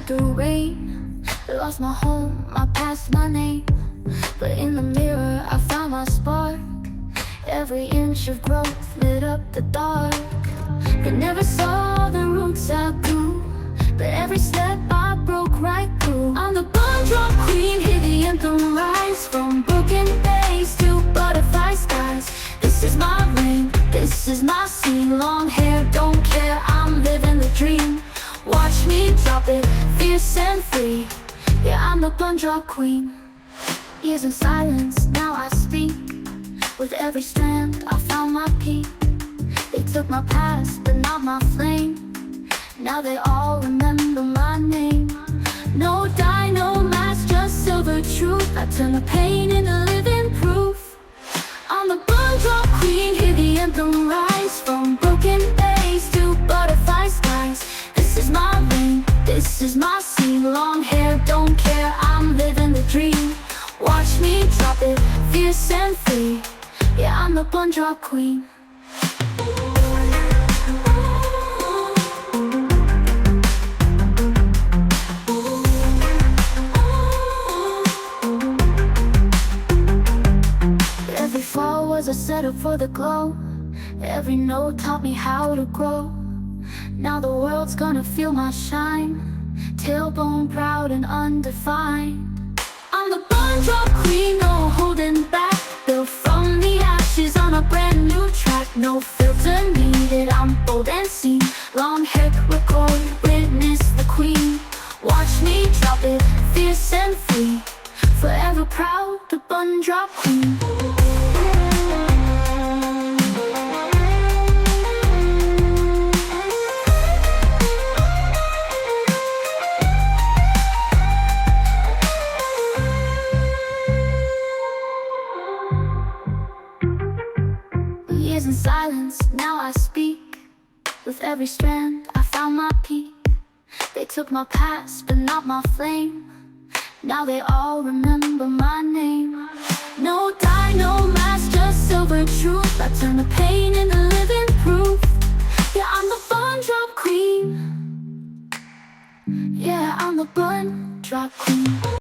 through rain. Lost my home, my past, my name. But in the mirror I found my spark. Every inch of growth lit up the dark. They never saw the roots I grew, but every step I broke right through. I'm the bun drop queen, hear the anthem rise. From broken base to butterfly skies. This is my ring, this is my scene. Long hair, don't care, I'm living the dream. Watch me drop it, fierce and free. Yeah, I'm the bun drop queen. Years in silence, now I speak. With every strand, I found my peak. They took my past, but not my flame. Now they all remember my name. No dye, no mask, just silver truth. I turn the pain into living proof. I'm the bun drop queen, hear the anthem rise. From broken base to butterfly skies. This is my ring, this is my scene. Long hair, don't care, I'm living the dream. Watch me drop it, fierce and free. Yeah, I'm the bun drop queen. Every fall was a setup for the glow. Every note taught me how to grow. Now the world's gonna feel my shine. Tailbone proud and undefined. I'm the bun drop queen, no holding back. Built from the ashes on a brand new track. No filter needed, I'm bold and seen. Long hair record, witness the queen. Watch me drop it, fierce and free. Forever proud, the bun drop queen. Years in silence, now I speak. With every strand, I found my peak. They took my past, but not my flame. Now they all remember my name. No dye, no mask, just silver truth. I turn the pain into